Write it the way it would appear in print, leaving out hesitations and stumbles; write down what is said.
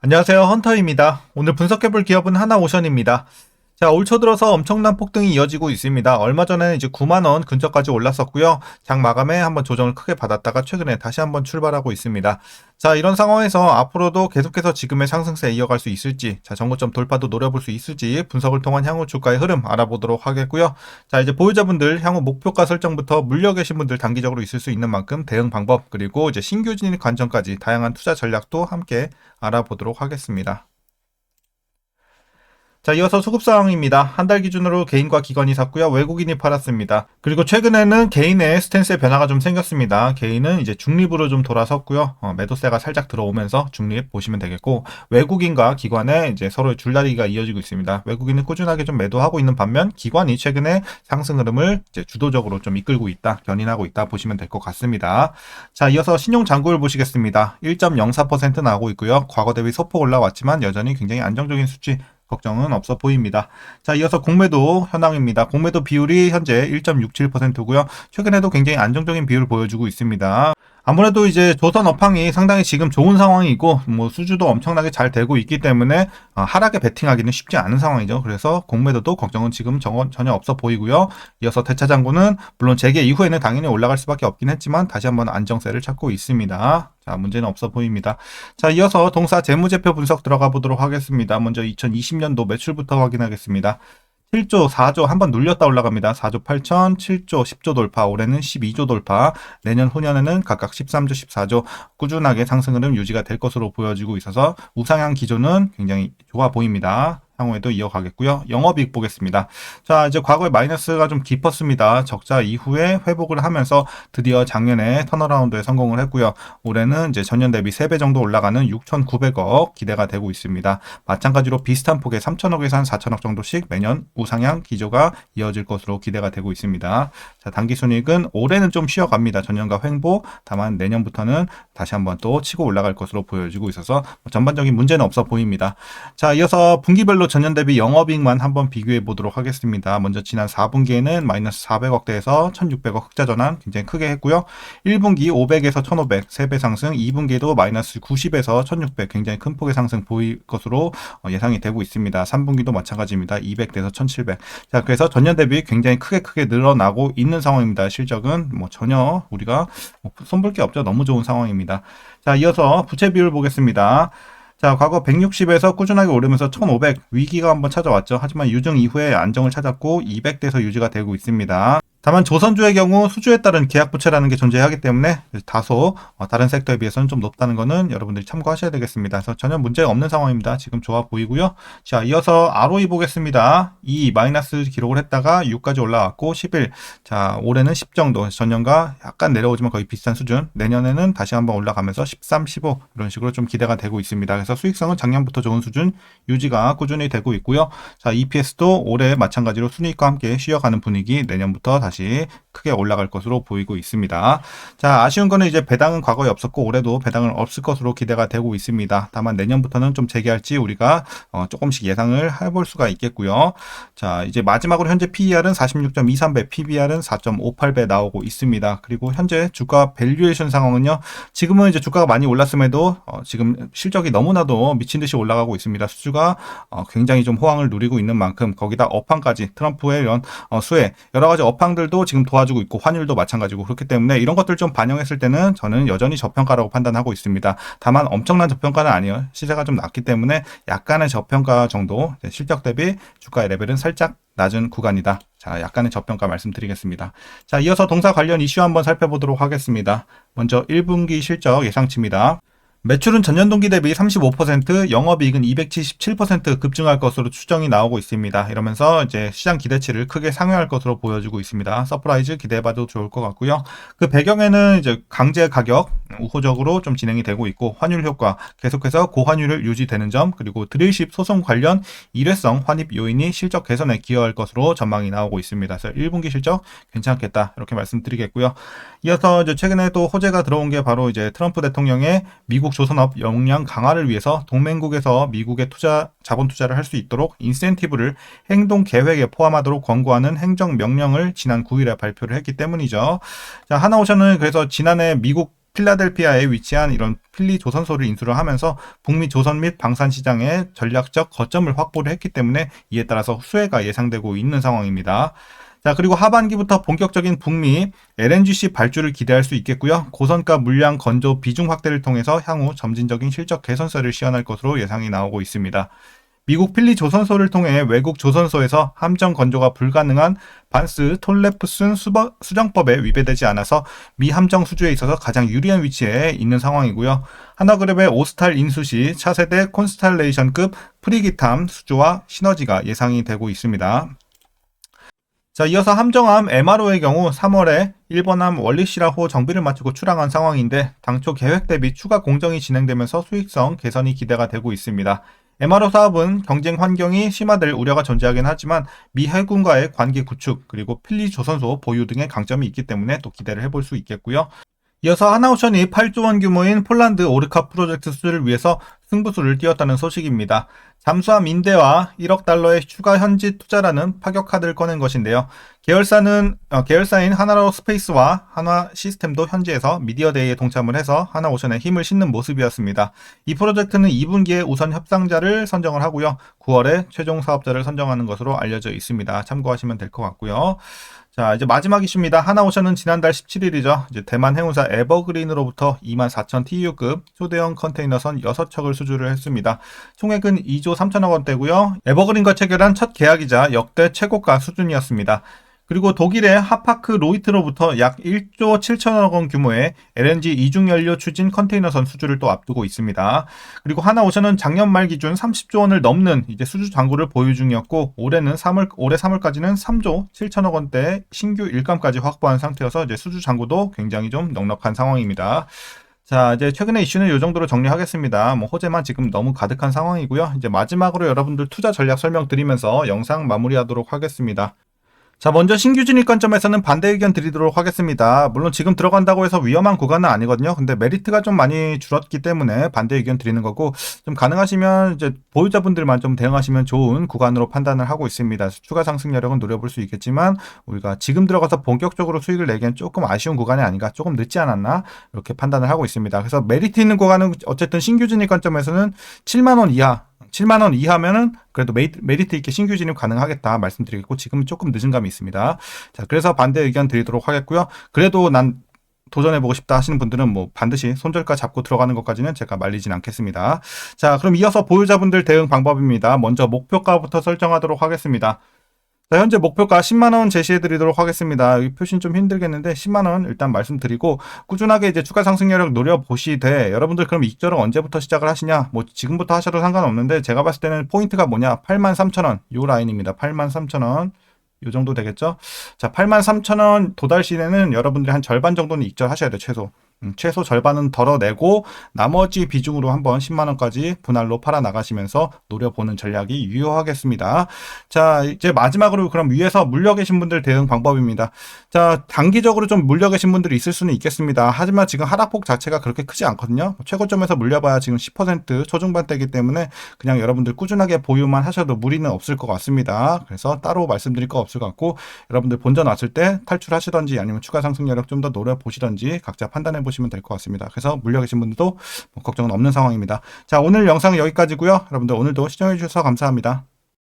안녕하세요. 헌터입니다. 오늘 분석해볼 기업은 하나오션입니다. 자, 올 초 들어서 엄청난 폭등이 이어지고 있습니다. 얼마 전에는 이제 9만원 근처까지 올랐었고요. 장 마감에 한번 조정을 크게 받았다가 최근에 다시 한번 출발하고 있습니다. 자, 이런 상황에서 앞으로도 계속해서 지금의 상승세 이어갈 수 있을지, 자, 정고점 돌파도 노려볼 수 있을지 분석을 통한 향후 주가의 흐름 알아보도록 하겠고요. 자, 이제 보유자분들 향후 목표가 설정부터 물려 계신 분들 단기적으로 있을 수 있는 만큼 대응 방법, 그리고 이제 신규 진입 관점까지 다양한 투자 전략도 함께 알아보도록 하겠습니다. 자, 이어서 수급 상황입니다. 한 달 기준으로 개인과 기관이 샀고요. 외국인이 팔았습니다. 그리고 최근에는 개인의 스탠스의 변화가 좀 생겼습니다. 개인은 이제 중립으로 좀 돌아섰고요. 매도세가 살짝 들어오면서 중립 보시면 되겠고, 외국인과 기관의 이제 서로의 줄다리기가 이어지고 있습니다. 외국인은 꾸준하게 좀 매도하고 있는 반면 기관이 최근에 상승 흐름을 이제 주도적으로 좀 이끌고 있다, 견인하고 있다 보시면 될 것 같습니다. 자, 이어서 신용 잔고율 보시겠습니다. 1.04% 나오고 있고요. 과거 대비 소폭 올라왔지만 여전히 굉장히 안정적인 수치, 걱정은 없어 보입니다. 자, 이어서 공매도 현황입니다. 공매도 비율이 현재 1.67%고요. 최근에도 굉장히 안정적인 비율을 보여주고 있습니다. 아무래도 이제 조선 업황이 상당히 지금 좋은 상황이고 뭐 수주도 엄청나게 잘 되고 있기 때문에 하락에 베팅하기는 쉽지 않은 상황이죠. 그래서 공매도도 걱정은 지금 전혀 없어 보이고요. 이어서 대차장고는 물론 재개 이후에는 당연히 올라갈 수밖에 없긴 했지만 다시 한번 안정세를 찾고 있습니다. 자, 문제는 없어 보입니다. 자, 이어서 동사 재무제표 분석 들어가 보도록 하겠습니다. 먼저 2020년도 매출부터 확인하겠습니다. 7조, 4조 한번 눌렸다 올라갑니다. 4조 8천, 7조, 10조 돌파, 올해는 12조 돌파, 내년 후년에는 각각 13조, 14조 꾸준하게 상승 흐름 유지가 될 것으로 보여지고 있어서 우상향 기조는 굉장히 좋아 보입니다. 향후에도 이어가겠고요. 영업이익 보겠습니다. 자, 이제 과거에 마이너스가 좀 깊었습니다. 적자 이후에 회복을 하면서 드디어 작년에 턴어라운드에 성공을 했고요. 올해는 이제 전년 대비 3배 정도 올라가는 6,900억 기대가 되고 있습니다. 마찬가지로 비슷한 폭의 3천억에서 한 4천억 정도씩 매년 우상향 기조가 이어질 것으로 기대가 되고 있습니다. 자, 당기순이익은 올해는 좀 쉬어갑니다. 전년과 횡보, 다만 내년부터는 다시 한번 또 치고 올라갈 것으로 보여지고 있어서 전반적인 문제는 없어 보입니다. 자, 이어서 분기별로 전년 대비 영업이익만 한번 비교해 보도록 하겠습니다. 먼저 지난 4분기에는 마이너스 400억대에서 1600억 흑자 전환 굉장히 크게 했고요. 1분기 500에서 1500 3배 상승, 2분기에도 마이너스 90에서 1600 굉장히 큰 폭의 상승 보일 것으로 예상이 되고 있습니다. 3분기도 마찬가지입니다. 200대에서 1700. 자, 그래서 전년 대비 굉장히 크게 늘어나고 있는 상황입니다. 실적은 뭐 전혀 우리가 손볼 게 없죠. 너무 좋은 상황입니다. 자, 이어서 부채 비율 보겠습니다. 자, 과거 160에서 꾸준하게 오르면서 1500 위기가 한번 찾아왔죠. 하지만 유증 이후에 안정을 찾았고 200대에서 유지가 되고 있습니다. 다만 조선주의 경우 수주에 따른 계약부채라는 게 존재하기 때문에 다소 다른 섹터에 비해서는 좀 높다는 거는 여러분들이 참고하셔야 되겠습니다. 그래서 전혀 문제가 없는 상황입니다. 지금 좋아 보이고요. 자, 이어서 ROE 보겠습니다. 2 마이너스 기록을 했다가 6까지 올라왔고 11. 자, 올해는 10 정도, 전년과 약간 내려오지만 거의 비슷한 수준. 내년에는 다시 한번 올라가면서 13, 15 이런 식으로 좀 기대가 되고 있습니다. 그래서 수익성은 작년부터 좋은 수준 유지가 꾸준히 되고 있고요. 자, EPS도 올해 마찬가지로 순이익과 함께 쉬어가는 분위기, 내년부터 다시 크게 올라갈 것으로 보이고 있습니다. 자, 아쉬운 거는 이제 배당은 과거에 없었고 올해도 배당은 없을 것으로 기대가 되고 있습니다. 다만 내년부터는 좀 재개할지 우리가 조금씩 예상을 해볼 수가 있겠고요. 자, 이제 마지막으로 현재 PER은 46.23배, PBR은 4.58배 나오고 있습니다. 그리고 현재 주가 밸류에이션 상황은요. 지금은 이제 주가가 많이 올랐음에도 지금 실적이 너무나도 미친 듯이 올라가고 있습니다. 수주가 굉장히 좀 호황을 누리고 있는 만큼 거기다 업황까지 트럼프의 이런 수혜 여러 가지 업황들도 지금 도와주고 있고 환율도 마찬가지고 그렇기 때문에 이런 것들 좀 반영했을 때는 저는 여전히 저평가라고 판단하고 있습니다. 다만 엄청난 저평가는 아니에요. 시세가 좀 낮기 때문에 약간의 저평가 정도, 실적 대비 주가의 레벨은 살짝 낮은 구간이다. 자, 약간의 저평가 말씀드리겠습니다. 자, 이어서 동사 관련 이슈 한번 살펴보도록 하겠습니다. 먼저 1분기 실적 예상치입니다. 매출은 전년 동기 대비 35%, 영업이익은 277% 급증할 것으로 추정이 나오고 있습니다. 이러면서 이제 시장 기대치를 크게 상회할 것으로 보여지고 있습니다. 서프라이즈 기대해봐도 좋을 것 같고요. 그 배경에는 이제 강제 가격 우호적으로 좀 진행이 되고 있고 환율 효과 계속해서 고환율을 유지되는 점, 그리고 드릴십 소송 관련 일회성 환입 요인이 실적 개선에 기여할 것으로 전망이 나오고 있습니다. 그래서 1분기 실적 괜찮겠다 이렇게 말씀드리겠고요. 이어서 이제 최근에 또 호재가 들어온 게 바로 이제 트럼프 대통령의 미국 조선업 역량 강화를 위해서 동맹국에서 미국의 자본 투자를 할 수 있도록 인센티브를 행동 계획에 포함하도록 권고하는 행정 명령을 지난 9일에 발표를 했기 때문이죠. 자, 하나오션은 그래서 지난해 미국 필라델피아에 위치한 이런 필리 조선소를 인수를 하면서 북미 조선 및 방산 시장에 전략적 거점을 확보를 했기 때문에 이에 따라서 수혜가 예상되고 있는 상황입니다. 자, 그리고 하반기부터 본격적인 북미 LNGC 발주를 기대할 수 있겠고요. 고선가 물량 건조 비중 확대를 통해서 향후 점진적인 실적 개선세를 시현할 것으로 예상이 나오고 있습니다. 미국 필리 조선소를 통해 외국 조선소에서 함정 건조가 불가능한 반스 톨레프슨 수정법에 위배되지 않아서 미 함정 수주에 있어서 가장 유리한 위치에 있는 상황이고요. 하나그룹의 오스탈 인수 시 차세대 콘스탈레이션급 프리기탐 수주와 시너지가 예상이 되고 있습니다. 자, 이어서 함정함 MRO의 경우 3월에 일본함 월리시라호 정비를 마치고 출항한 상황인데 당초 계획 대비 추가 공정이 진행되면서 수익성 개선이 기대가 되고 있습니다. MRO 사업은 경쟁 환경이 심화될 우려가 존재하긴 하지만 미 해군과의 관계 구축 그리고 필리 조선소 보유 등의 강점이 있기 때문에 또 기대를 해볼 수 있겠고요. 이어서 하나오션이 8조 원 규모인 폴란드 오르카 프로젝트 수주를 위해서 승부수를 띄웠다는 소식입니다. 잠수함 인대와 1억 달러의 추가 현지 투자라는 파격 카드를 꺼낸 것인데요. 계열사인 하나로스페이스와 한화 시스템도 현지에서 미디어데이에 동참을 해서 하나오션에 힘을 싣는 모습이었습니다. 이 프로젝트는 2분기에 우선 협상자를 선정을 하고요. 9월에 최종 사업자를 선정하는 것으로 알려져 있습니다. 참고하시면 될 것 같고요. 자, 이제 마지막 이슈입니다. 하나오션은 지난달 17일이죠. 이제 대만 해운사 에버그린으로부터 24,000 TU급 초대형 컨테이너선 6척을 수주를 했습니다. 총액은 2조 3천억 원대고요. 에버그린과 체결한 첫 계약이자 역대 최고가 수준이었습니다. 그리고 독일의 하파크 로이트로부터 약 1조 7천억 원 규모의 LNG 이중연료 추진 컨테이너선 수주를 또 앞두고 있습니다. 그리고 하나오션은 작년 말 기준 30조 원을 넘는 이제 수주 잔고를 보유 중이었고 올해 3월까지는 3조 7천억 원대의 신규 일감까지 확보한 상태여서 이제 수주 잔고도 굉장히 좀 넉넉한 상황입니다. 자, 이제 최근의 이슈는 이 정도로 정리하겠습니다. 호재만 지금 너무 가득한 상황이고요. 이제 마지막으로 여러분들 투자 전략 설명드리면서 영상 마무리하도록 하겠습니다. 자, 먼저 신규 진입 관점에서는 반대 의견 드리도록 하겠습니다. 물론 지금 들어간다고 해서 위험한 구간은 아니거든요. 근데 메리트가 좀 많이 줄었기 때문에 반대 의견 드리는 거고, 좀 가능하시면 이제 보유자분들만 좀 대응하시면 좋은 구간으로 판단을 하고 있습니다. 추가 상승 여력은 노려볼 수 있겠지만 우리가 지금 들어가서 본격적으로 수익을 내기엔 조금 아쉬운 구간이 아닌가, 조금 늦지 않았나 이렇게 판단을 하고 있습니다. 그래서 메리트 있는 구간은 어쨌든 신규 진입 관점에서는 7만 원 이하 7만 원 이하면은 그래도 메리트 있게 신규 진입 가능하겠다 말씀드리겠고 지금은 조금 늦은 감이 있습니다. 자, 그래서 반대 의견 드리도록 하겠고요. 그래도 난 도전해보고 싶다 하시는 분들은 반드시 손절가 잡고 들어가는 것까지는 제가 말리진 않겠습니다. 자, 그럼 이어서 보유자분들 대응 방법입니다. 먼저 목표가부터 설정하도록 하겠습니다. 자, 현재 목표가 10만원 제시해드리도록 하겠습니다. 이 표시는 좀 힘들겠는데 10만원 일단 말씀드리고 꾸준하게 이제 추가 상승 여력 노려보시되 여러분들 그럼 익절은 언제부터 시작을 하시냐? 지금부터 하셔도 상관없는데 제가 봤을 때는 포인트가 뭐냐? 83,000원 요 라인입니다. 83,000원 요 정도 되겠죠? 자, 83,000원 도달 시에는 여러분들이 한 절반 정도는 익절하셔야 돼요. 최소 절반은 덜어내고 나머지 비중으로 한번 10만원까지 분할로 팔아 나가시면서 노려보는 전략이 유효하겠습니다. 자, 이제 마지막으로 그럼 위에서 물려 계신 분들 대응 방법입니다. 자, 단기적으로 좀 물려 계신 분들이 있을 수는 있겠습니다. 하지만 지금 하락폭 자체가 그렇게 크지 않거든요. 최고점에서 물려봐야 지금 10% 초중반대이기 때문에 그냥 여러분들 꾸준하게 보유만 하셔도 무리는 없을 것 같습니다. 그래서 따로 말씀드릴 거 없을 것 같고 여러분들 본전 왔을 때 탈출하시던지 아니면 추가 상승 여력 좀 더 노려보시던지 각자 판단해 보시면 될 것 같습니다. 그래서 물려 계신 분들도 걱정은 없는 상황입니다. 자, 오늘 영상 여기까지고요. 여러분들 오늘도 시청해 주셔서 감사합니다.